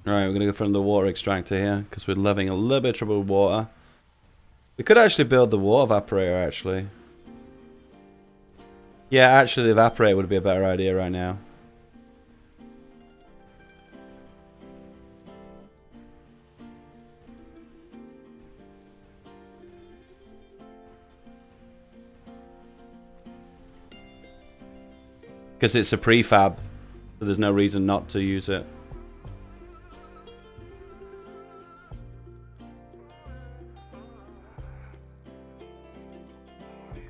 Alright, we're going to go for the water extractor here, because we're having a little bit of trouble with water. We could actually build the water evaporator, actually. Yeah, actually the evaporator would be a better idea right now. Because it's a prefab, so there's no reason not to use it.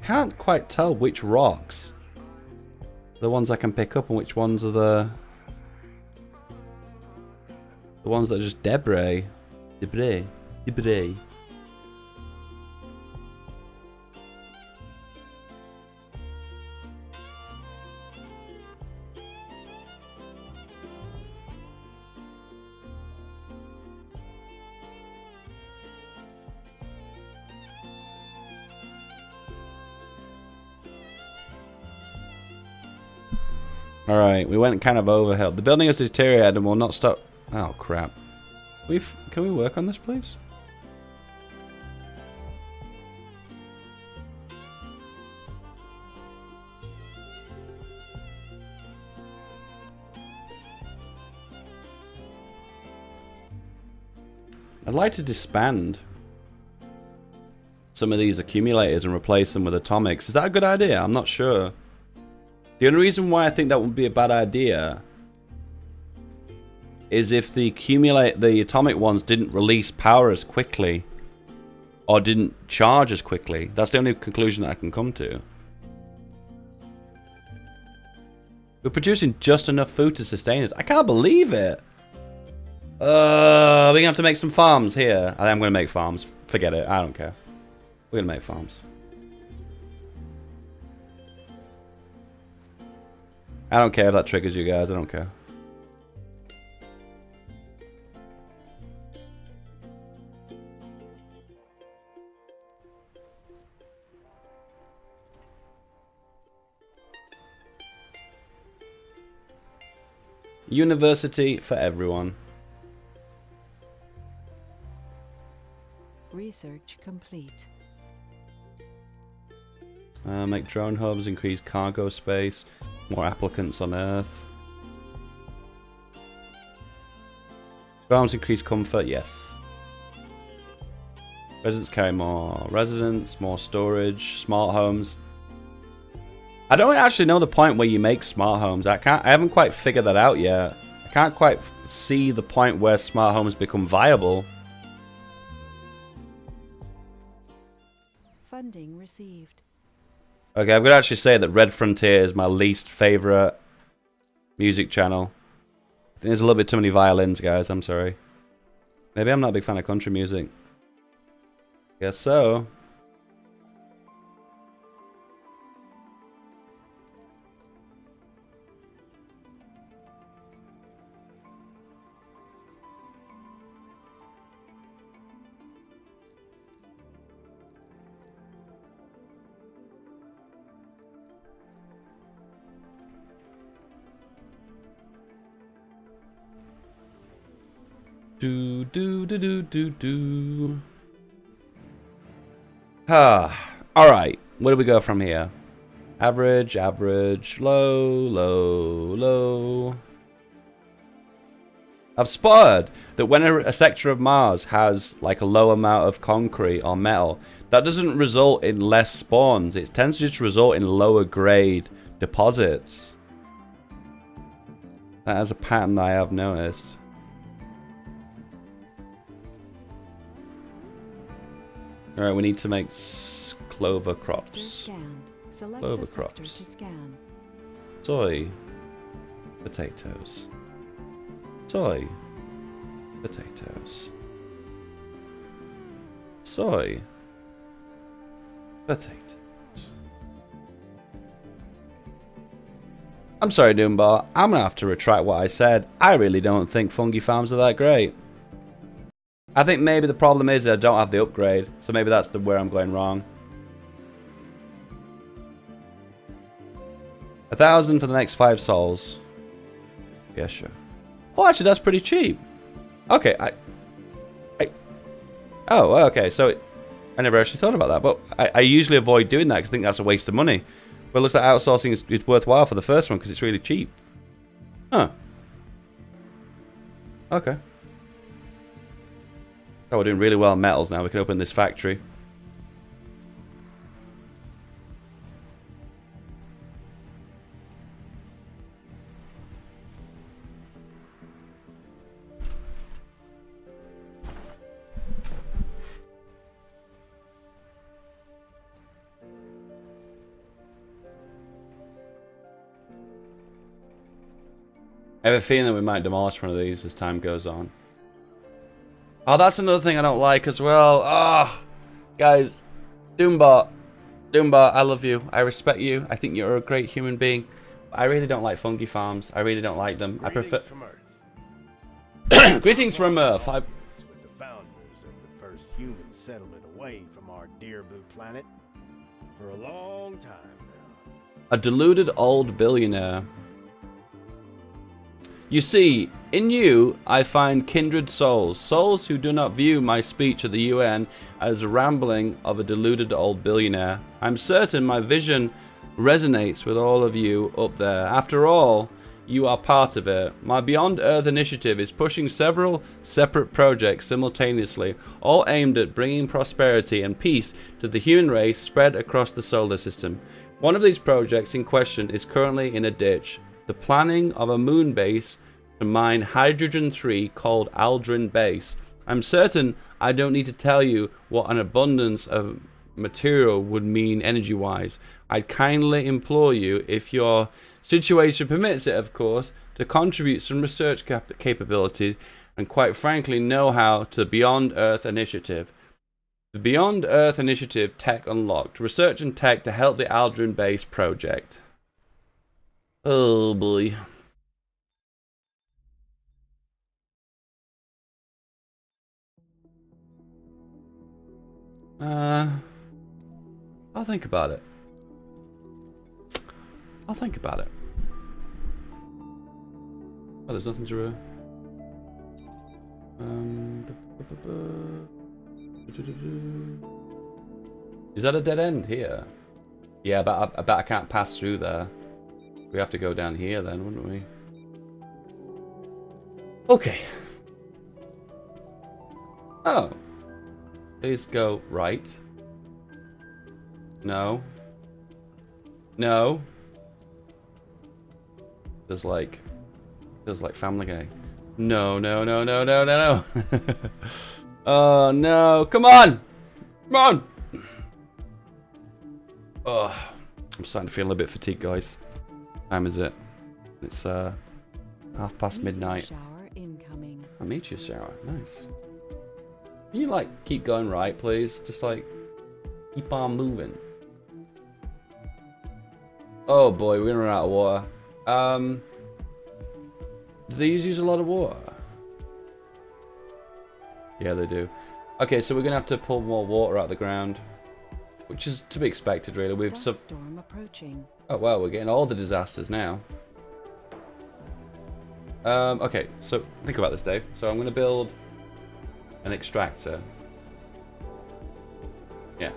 Can't quite tell which rocks the ones I can pick up and which ones are the ones that are just debris. Debris. Alright, we went kind of overhill. The building has deteriorated and will not stop. Oh crap. Can we work on this, please? I'd like to disband some of these accumulators and replace them with atomics. Is that a good idea? I'm not sure. The only reason why I think that would be a bad idea is if the atomic ones didn't release power as quickly or didn't charge as quickly. That's the only conclusion that I can come to. We're producing just enough food to sustain us. I can't believe it. We're gonna have to make some farms here. I am gonna make farms. Forget it. I don't care. We're gonna make farms. I don't care if that triggers you guys. I don't care. University for everyone. Research complete. Make drone hubs, increase cargo space, more applicants on Earth. Farms increase comfort, yes. Residents carry more residents, more storage, smart homes. I don't actually know the point where you make smart homes. I haven't quite figured that out yet. I can't quite see the point where smart homes become viable. Funding received. Okay, I'm going to actually say that Red Frontier is my least favorite music channel. I think there's a little bit too many violins, guys. I'm sorry. Maybe I'm not a big fan of country music. Guess so. Do. Alright, where do we go from here? Average, average, low, low, low. I've spotted that when a sector of Mars has like a low amount of concrete or metal, that doesn't result in less spawns. It tends to just result in lower grade deposits. That is a pattern that I have noticed. Alright, we need to make clover crops. Clover crops. Soy. Potatoes. Soy. Potatoes. Soy. Potatoes. I'm sorry, Doombar. I'm gonna have to retract what I said. I really don't think fungi farms are that great. I think maybe the problem is I don't have the upgrade, so maybe that's where I'm going wrong. 1,000 for the next 5 souls. Yeah, sure. Oh, actually, that's pretty cheap. Okay, oh, okay, so I never actually thought about that, but I usually avoid doing that because I think that's a waste of money. But it looks like outsourcing is worthwhile for the first one because it's really cheap. Huh. Okay. Oh, we're doing really well on metals now. We can open this factory. I have a feeling that we might demolish one of these as time goes on. Oh, that's another thing I don't like as well. Ah, oh, guys, Doombot, I love you. I respect you. I think you're a great human being. I really don't like fungi farms. I really don't like them. I prefer. From Earth. Greetings from Earth. With the founders of the first human settlement away from our dear blue planet for a long time now. A deluded old billionaire. You see, in you, I find kindred souls. Souls who do not view my speech at the UN as a rambling of a deluded old billionaire. I'm certain my vision resonates with all of you up there. After all, you are part of it. My Beyond Earth initiative is pushing several separate projects simultaneously, all aimed at bringing prosperity and peace to the human race spread across the solar system. One of these projects in question is currently in a ditch. The planning of a moon base to mine hydrogen-3 called Aldrin Base. I'm certain I don't need to tell you what an abundance of material would mean energy-wise. I'd kindly implore you, if your situation permits it of course, to contribute some research capabilities and quite frankly know-how to Beyond Earth Initiative. The Beyond Earth Initiative Tech Unlocked. Research and tech to help the Aldrin Base project. Oh boy. I'll think about it. I'll think about it. Oh, there's nothing to... Is that a dead end here? Yeah, but I bet I can't pass through there. We have to go down here then, wouldn't we? Okay. Oh. Please go right. No. No. There's like Family Guy. No, no, no, no, no, no, no. Oh no! Come on! Come on! Oh, I'm starting to feel a bit fatigued, guys. What time is it? It's midnight. Meteor shower incoming. A meteor shower, nice. Can you like keep going right, please? Just like keep on moving. Oh boy, we're gonna run out of water. Do these use a lot of water? Yeah, they do. Okay, so we're gonna have to pull more water out of the ground, which is to be expected, really. We've Dust storm approaching. Oh well, we're getting all the disasters now. Okay, so think about this, Dave. So I'm gonna build an extractor. Yeah.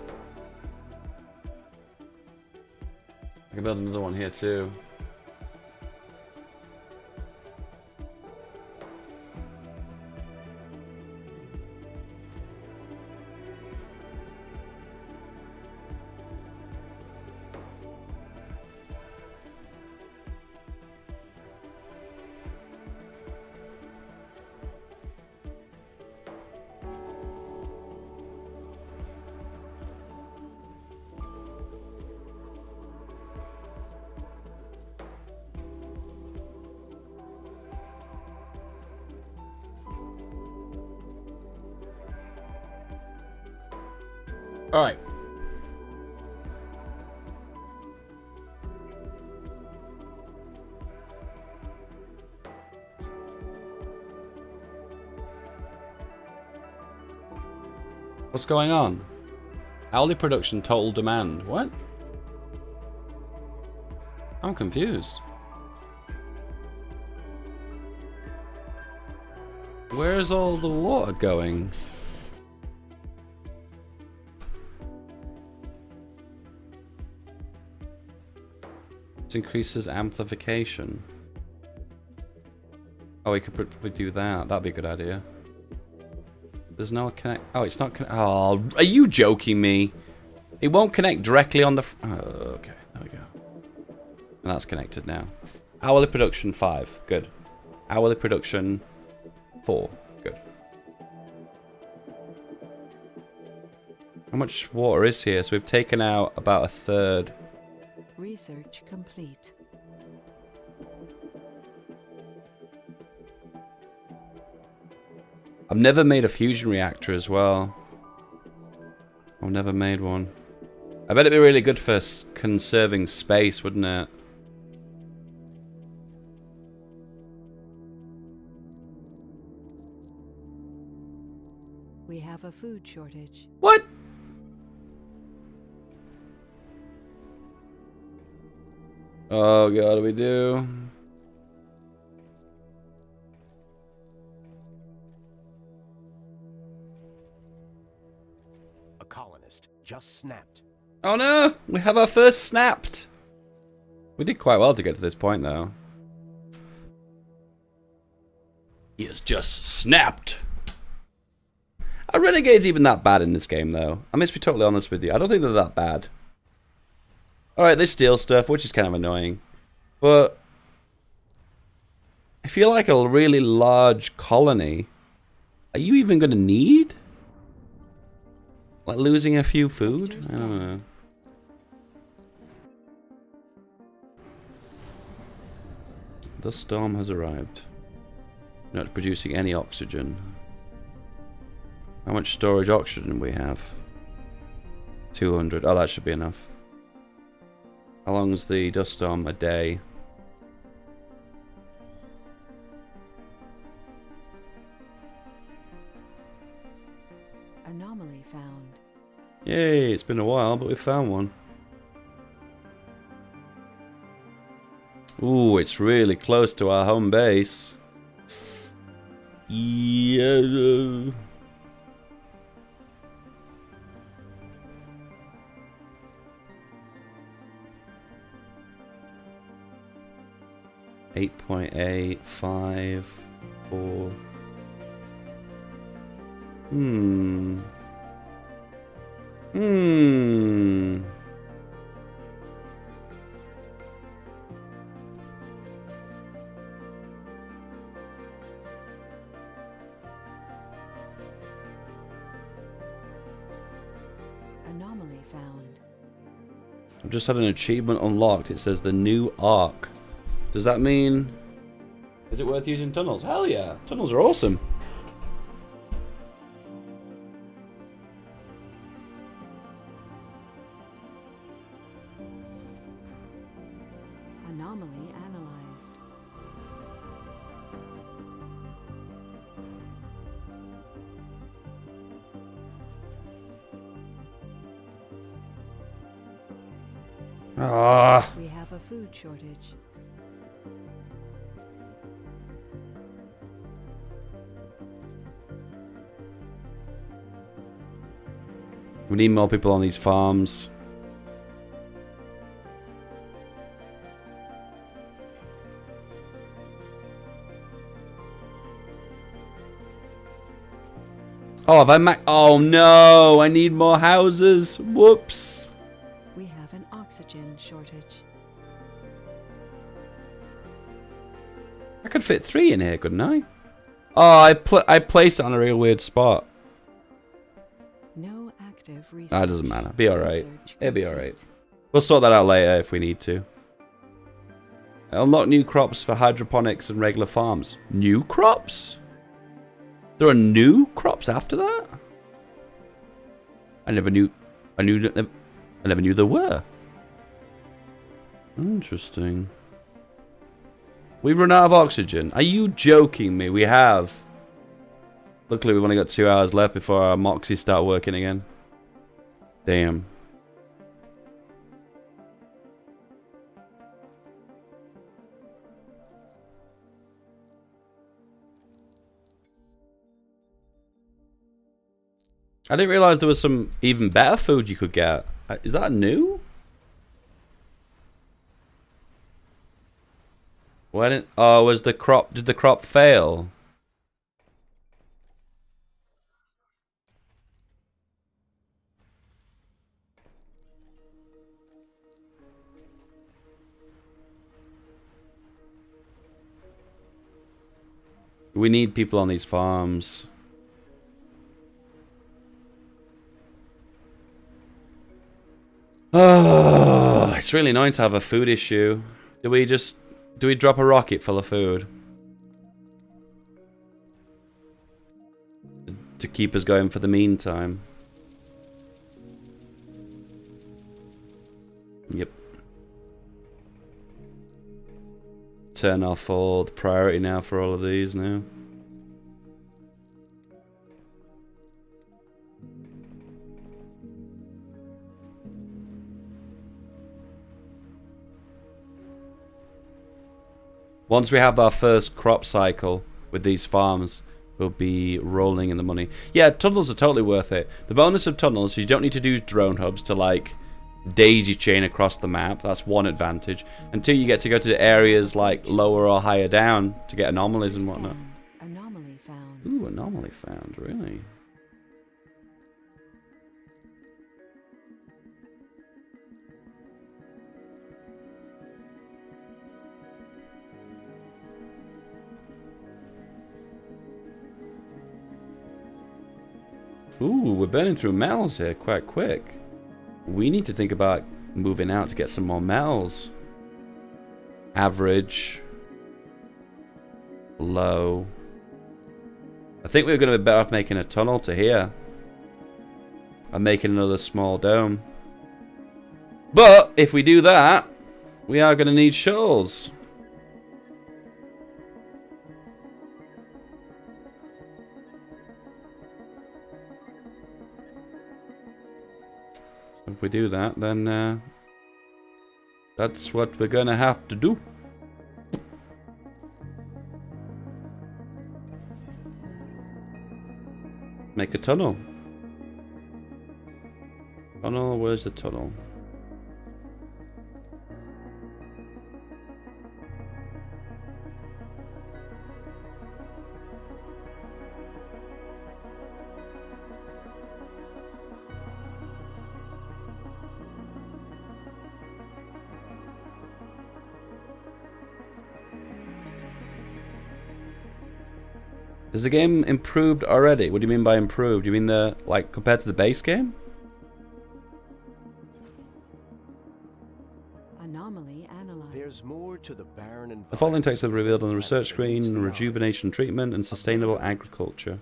I can build another one here too. All right. What's going on? Hourly production, total demand. What? I'm confused. Where's all the water going? It increases amplification. Oh, we could probably do that. That'd be a good idea. There's no connect. Oh, it's not connect. Oh, are you joking me? It won't connect directly on the. Oh, okay. There we go. And that's connected now. Hourly production 5. Good. Hourly production 4. Good. How much water is here? So we've taken out about 1/3. Research complete. I've never made a fusion reactor as well. I've never made one. I bet it'd be really good for conserving space, wouldn't it? We have a food shortage. What? Oh god, what do we do? A colonist just snapped. Oh no! We have our first snapped! We did quite well to get to this point though. He has just snapped! Are renegades even that bad in this game though? I must be totally honest with you. I don't think they're that bad. Alright, they steal stuff, which is kind of annoying. But I feel like a really large colony. Are you even going to need? Like losing a few food? I don't know. The storm has arrived. Not producing any oxygen. How much storage oxygen we have? 200. Oh, that should be enough. How long's the dust storm? A day. Anomaly found. Yay, it's been a while, but we found one. Ooh, it's really close to our home base. Yeah. 8.854. Anomaly found. I've just had an achievement unlocked. It says the new arc. Does that mean... Is it worth using tunnels? Hell yeah. Tunnels are awesome. Anomaly analyzed. Ah. We have a food shortage. We need more people on these farms. Oh, have I oh no! I need more houses. Whoops. We have an oxygen shortage. I could fit 3 in here, couldn't I? Oh, I placed it on a real weird spot. No active research. That doesn't matter. Be alright. Research It'll be complete. alright. We'll sort that out later if we need to. Unlock new crops for hydroponics and regular farms. New crops? There are new crops after that? I never knew there were. Interesting. We've run out of oxygen. Are you joking me? We have. Luckily, we've only got 2 hours left before our moxies start working again. Damn. I didn't realize there was some even better food you could get. Is that new? When oh, was the crop? Did the crop fail? We need people on these farms. Oh, it's really annoying to have a food issue. Do we drop a rocket full of food? To keep us going for the meantime. Yep. Turn off all the priority now for all of these now. Once we have our first crop cycle with these farms, we'll be rolling in the money. Yeah, tunnels are totally worth it. The bonus of tunnels is you don't need to do drone hubs to like daisy chain across the map. That's one advantage. And two, you get to go to areas like lower or higher down to get anomalies and whatnot. Anomaly found. Ooh, anomaly found, really? Ooh, we're burning through metals here quite quick. We need to think about moving out to get some more metals. Average. Low. I think we're going to be better off making a tunnel to here. And making another small dome. But, if we do that, we are going to need shuttles. So if we do that, then that's what we're going to have to do. Make a tunnel. Tunnel, where's the tunnel? Is the game improved already? What do you mean by improved? You mean the, like, compared to the base game? Anomaly analyzed. There's more to the barren The following texts are revealed on the research environment than meets screen: the eye. rejuvenation treatment and sustainable agriculture.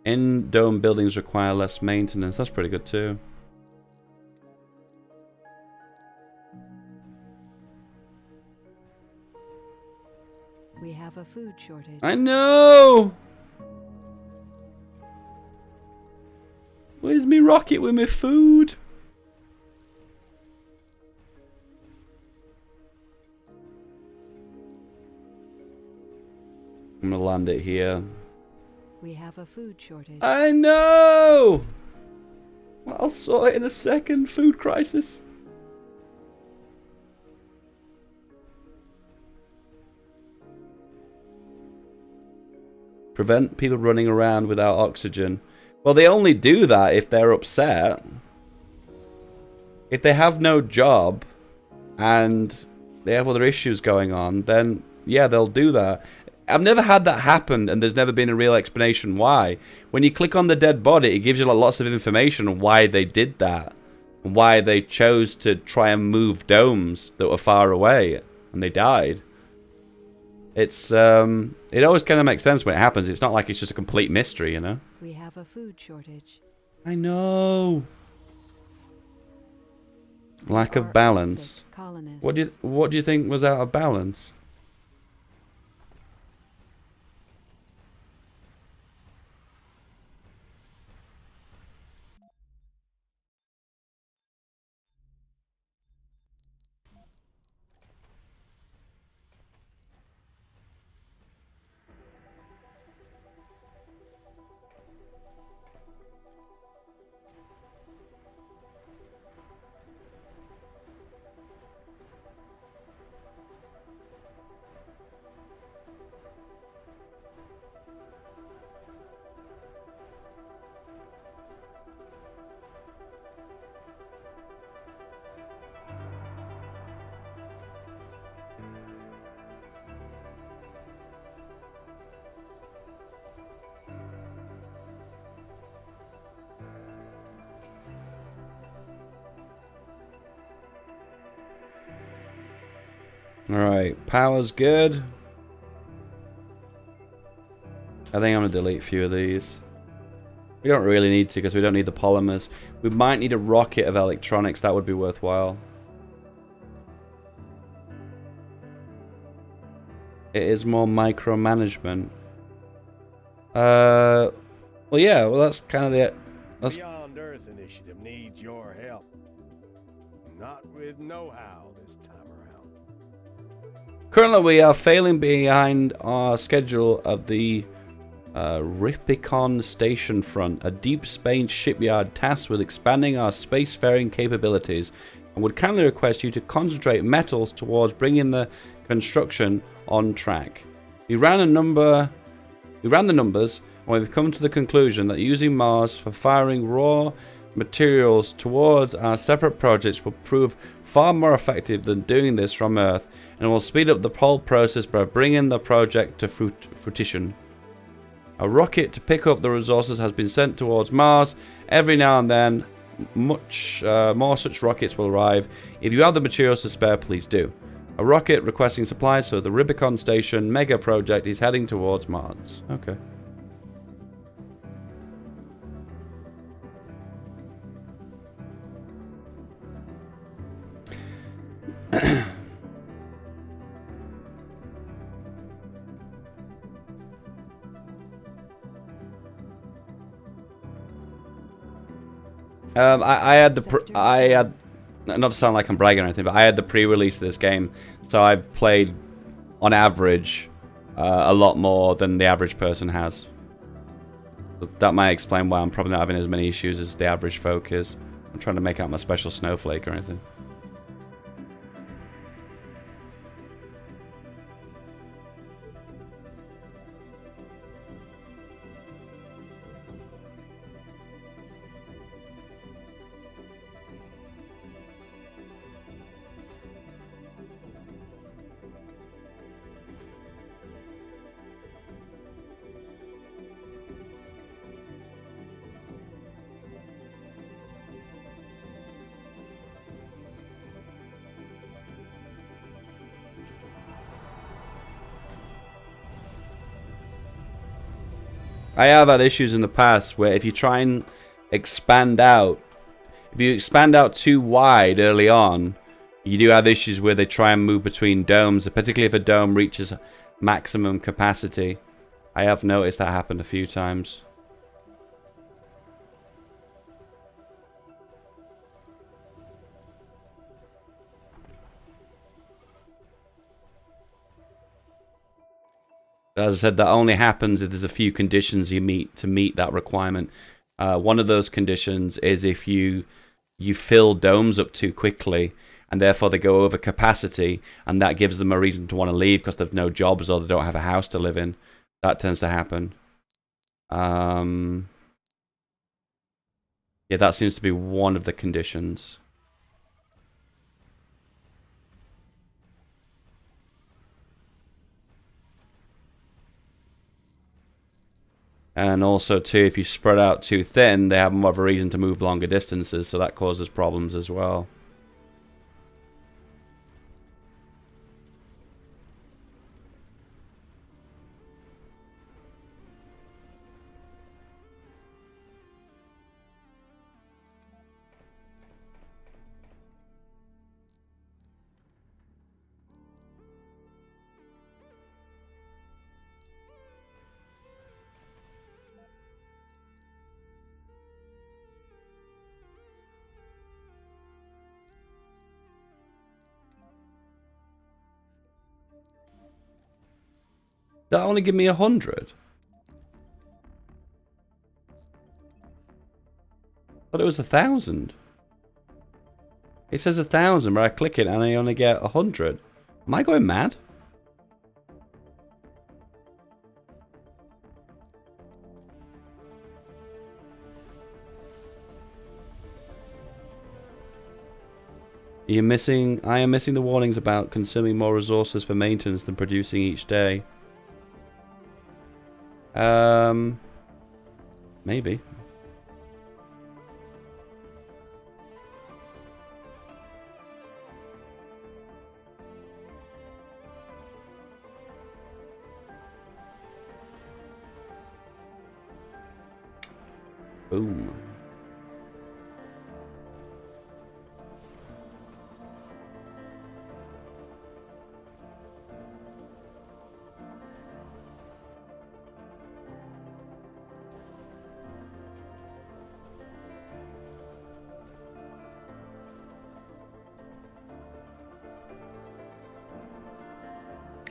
In-dome buildings require less maintenance. That's pretty good too. We have a food shortage. I know! Where's me rocket with my food? I'm gonna land it here. We have a food shortage. I know! I'll sort it in a second. Food crisis. Prevent people running around without oxygen. Well, they only do that if they're upset. If they have no job and they have other issues going on, then yeah, they'll do that. I've never had that happen, and there's never been a real explanation why. When you click on the dead body, it gives you like lots of information on why they did that. And why they chose to try and move domes that were far away, and they died. It's, it always kind of makes sense when it happens. It's not like it's just a complete mystery, you know? We have a food shortage. I know. Lack There of are balance. sick colonists. What do you think was out of balance? Alright, power's good. I think I'm going to delete a few of these. We don't really need to because we don't need the polymers. We might need a rocket of electronics. That would be worthwhile. It is more micromanagement. Well, yeah. Well, that's kind of it. That's... Beyond Earth Initiative needs your help. Not with know-how this time around. Currently, we are failing behind our schedule of the Ripicon Station Front, a deep space shipyard tasked with expanding our spacefaring capabilities, and would kindly request you to concentrate metals towards bringing the construction on track. We ran the numbers, and we've come to the conclusion that using Mars for firing raw materials towards our separate projects will prove far more effective than doing this from Earth, and will speed up the whole process by bringing the project to fruition. A rocket to pick up the resources has been sent towards Mars. Every now and then, much more such rockets will arrive. If you have the materials to spare, please do. A rocket requesting supplies for the Rubicon Station mega project is heading towards Mars. Okay. I had the not to sound like I'm bragging or anything, but I had the pre-release of this game, so I've played on average a lot more than the average person has. That might explain why I'm probably not having as many issues as the average folk is. I'm trying to make out my special snowflake or anything. I have had issues in the past where if you try and expand out, if you expand out too wide early on, you do have issues where they try and move between domes, particularly if a dome reaches maximum capacity. I have noticed that happen a few times. As I said, that only happens if there's a few conditions you meet to meet that requirement. One of those conditions is if you fill domes up too quickly, and therefore they go over capacity, and that gives them a reason to want to leave because they've no jobs or they don't have a house to live in. That tends to happen. Yeah, that seems to be one of the conditions. And also, too, if you spread out too thin, they have more of a reason to move longer distances, so that causes problems as well. That only give me 100. Thought it was 1,000. It says 1,000, but I click it and I only get 100. Am I going mad? I am missing the warnings about consuming more resources for maintenance than producing each day. Maybe. Boom.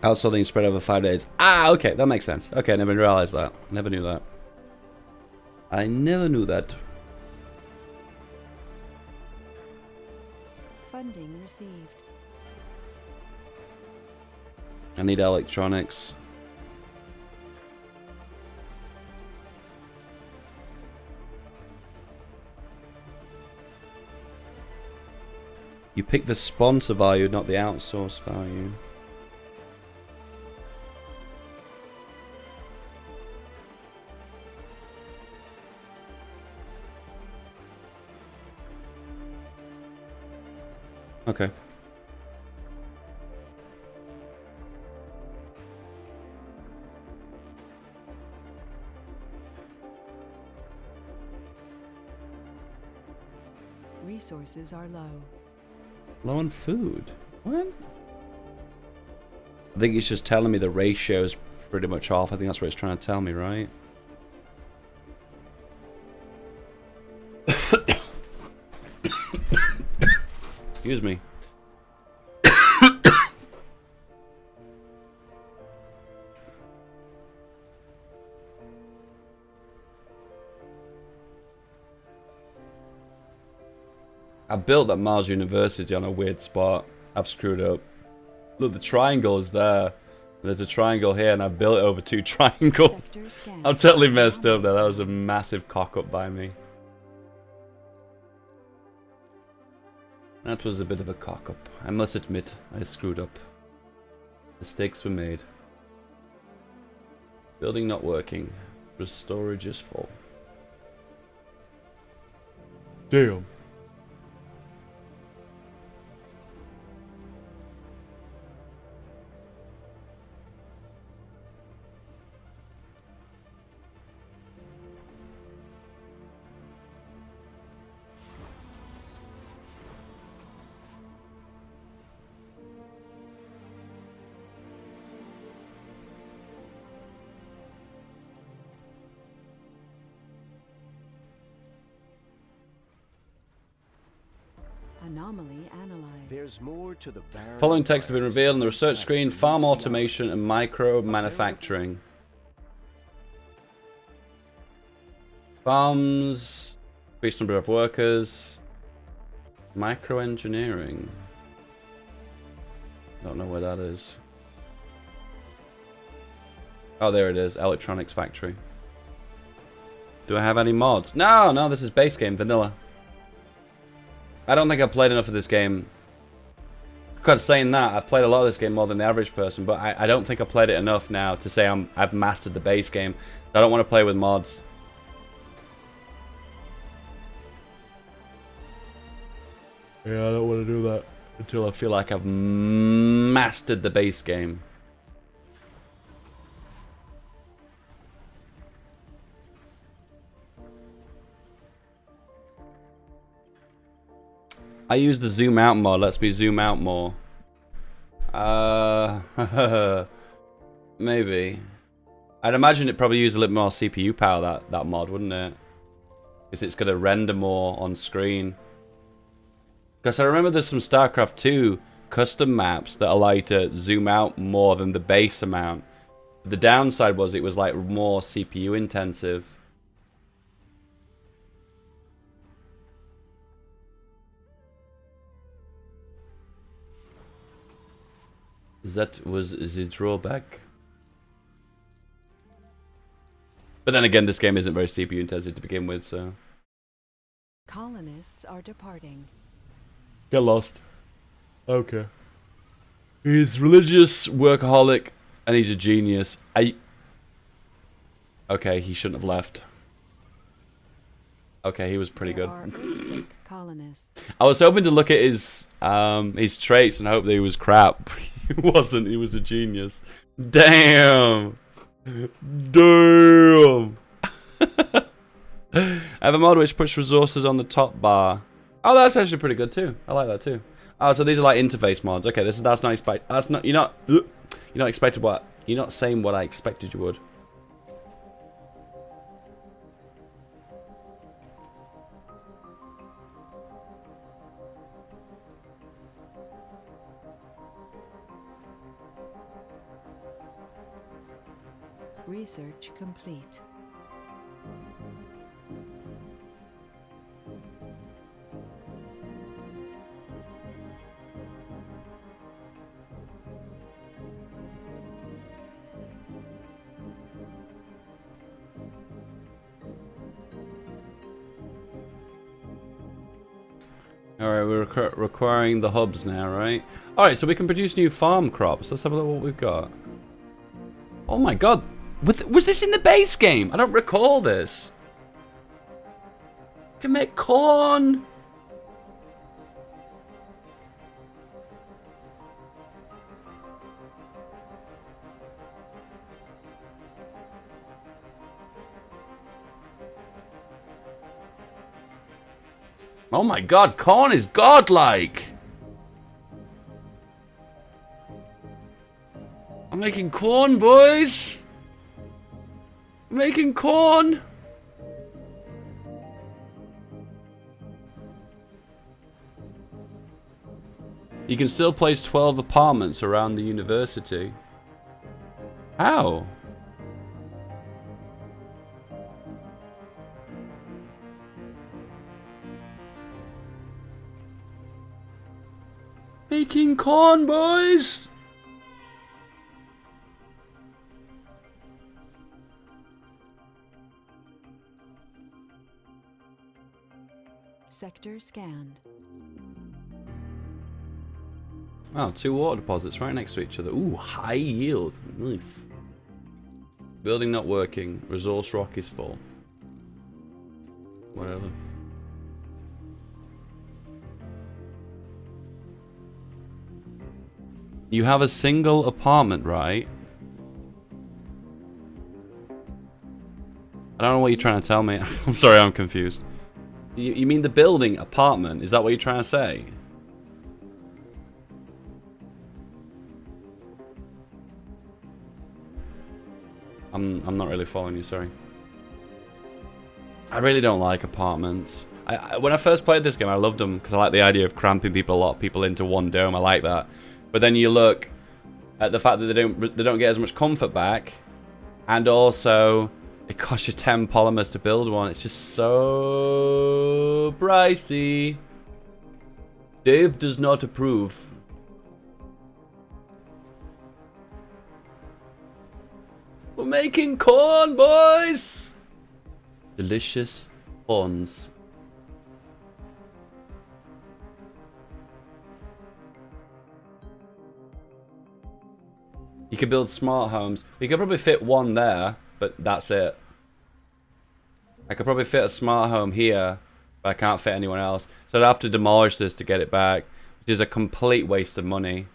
Outsourcing spread over 5 days. Ah, okay, that makes sense. Okay, I never realized that. Never knew that. I never knew that. Funding received. I need electronics. You pick the sponsor value, not the outsource value. Okay. Resources are low. Low on food? What? I think it's just telling me the ratio's pretty much off. I think that's what it's trying to tell me, right? Excuse me. I built that Mars University on a weird spot. I've screwed up. Look, the triangle is there. There's a triangle here, and I built it over 2 triangles. I'm totally messed up there. That was a massive cock up by me. That was a bit of a cock up. I must admit, I screwed up. Mistakes were made. Building not working. The storage is full. Damn. Anomaly analyzed. There's more to the barren Following text have been environments revealed on the of research planet screen. that Farm meets the automation and micro manufacturing. Farms, increased number of workers. Micro engineering. Don't know where that is. Oh, there it is. Electronics factory. Do I have any mods? No, no, this is base game, vanilla. I don't think I've played enough of this game. Because saying that, I've played a lot of this game more than the average person, but I don't think I've played it enough now to say I've mastered the base game. I don't want to play with mods. Yeah, I don't want to do that until I feel like I've mastered the base game. I use the zoom out mod, lets me zoom out more. Maybe. I'd imagine it probably use a little more CPU power, that mod, wouldn't it? Because it's going to render more on screen. Because I remember there's some StarCraft 2 custom maps that allow you to zoom out more than the base amount. The downside was it was like more CPU intensive. That was the drawback. But then again, this game isn't very CPU intensive to begin with, so... Colonists are departing. Get lost. Okay. He's religious, workaholic, and he's a genius. Okay, he shouldn't have left. Okay, he was pretty There good. are Earth-sick colonists. I was hoping to look at his traits and hope that he was crap. He wasn't. He was a genius. Damn. Damn. I I have a mod which puts resources on the top bar. Oh, that's actually pretty good too. I like that too. Oh, so these are like interface mods. Okay, that's not expect. That's not. You're not expected what. You're not saying what I expected you would. Research complete. Alright, we're requiring the hubs now, right? Alright, so we can produce new farm crops. Let's have a look what we've got. Oh my god. Was this in the base game? I don't recall this. We can make corn. Oh my god, corn is godlike. I'm making corn, boys. I'm making corn. You can still place 12 apartments around the university. How? Making corn, boys! Sector scanned. Oh, 2 water deposits right next to each other. Ooh, high yield. Nice. Building not working. Resource rock is full. Whatever. You have a single apartment, right? I don't know what you're trying to tell me. I'm sorry, I'm confused. You mean the building apartment? Is that what you're trying to say? I'm not really following you, sorry. I really don't like apartments. When I first played this game, I loved them because I like the idea of cramping a lot of people into one dome. I like that. But then you look at the fact that they don't get as much comfort back, and also it costs you 10 polymers to build one. It's just so pricey. Dave does not approve. We're making corn, boys! Delicious corns. You could build smart homes. You could probably fit one there, but that's it. I could probably fit a smart home here, but I can't fit anyone else. So I'd have to demolish this to get it back, which is a complete waste of money.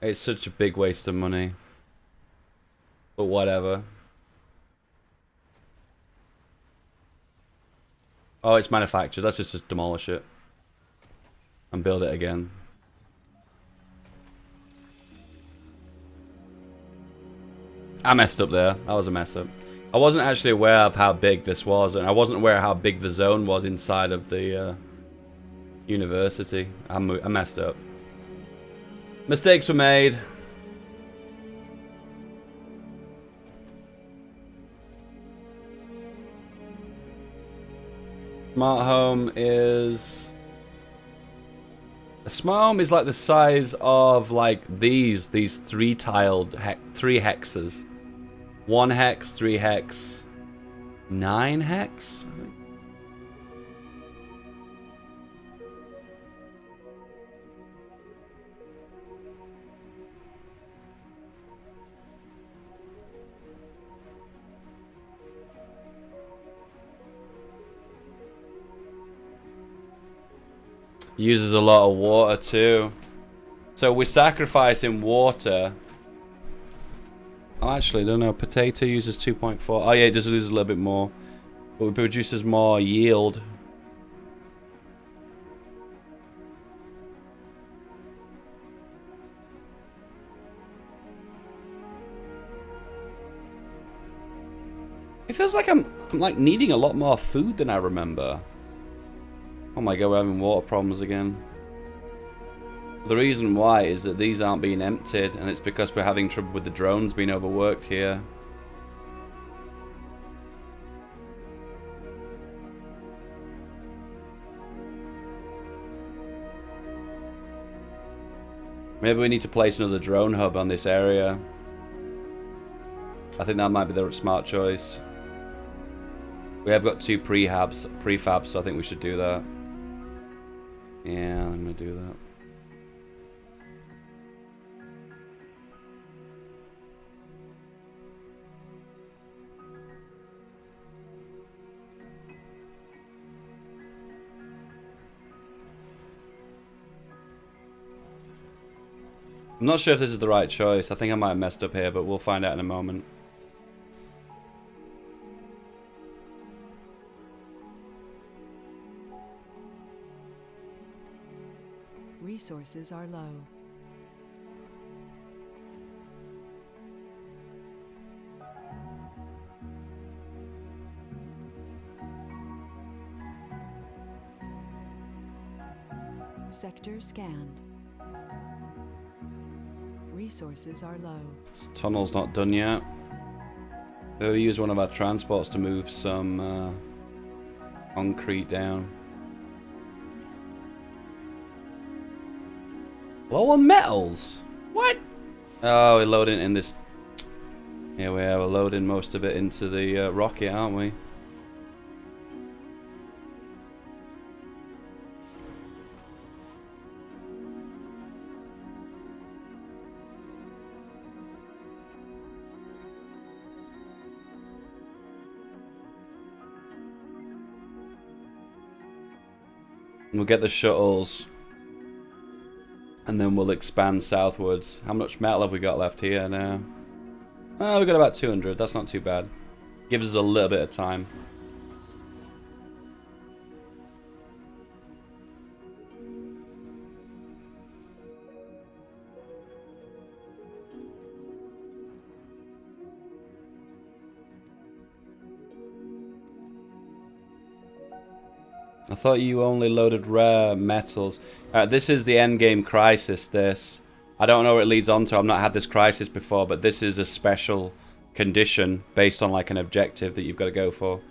It's such a big waste of money. But whatever. Oh, it's manufactured. Let's just demolish it. And build it again. I messed up there. That was a mess up. I wasn't actually aware of how big this was, and I wasn't aware of how big the zone was inside of the university. I messed up. Mistakes were made. Smart home is... A smart home is like the size of like these 3-tiled 3 hexes. 1 hex, 3 hex, 9 hex. I think. Uses a lot of water too. So we're sacrificing water. I actually don't know. Potato uses 2.4. Oh yeah, it does lose a little bit more. but it produces more yield. It feels like I'm like needing a lot more food than I remember. Oh my god, we're having water problems again. The reason why is that these aren't being emptied, and it's because we're having trouble with the drones being overworked here. Maybe we need to place another drone hub on this area. I think that might be the smart choice. We have got 2 prefabs, so I think we should do that. Yeah, I'm gonna do that. I'm not sure if this is the right choice. I think I might have messed up here, but we'll find out in a moment. Resources are low. Sector scanned. Resources are low. This tunnel's not done yet. We'll use one of our transports to move some concrete down. Low on metals? What? Oh, we're loading in this. Yeah, we are. We're loading most of it into the rocket, aren't we? We'll get the shuttles. And then we'll expand southwards. How much metal have we got left here now? Oh, we've got about 200. That's not too bad. Gives us a little bit of time. I thought you only loaded rare metals. This is the endgame crisis, this. I don't know where it leads on to. I've not had this crisis before, but this is a special condition based on like an objective that you've got to go for.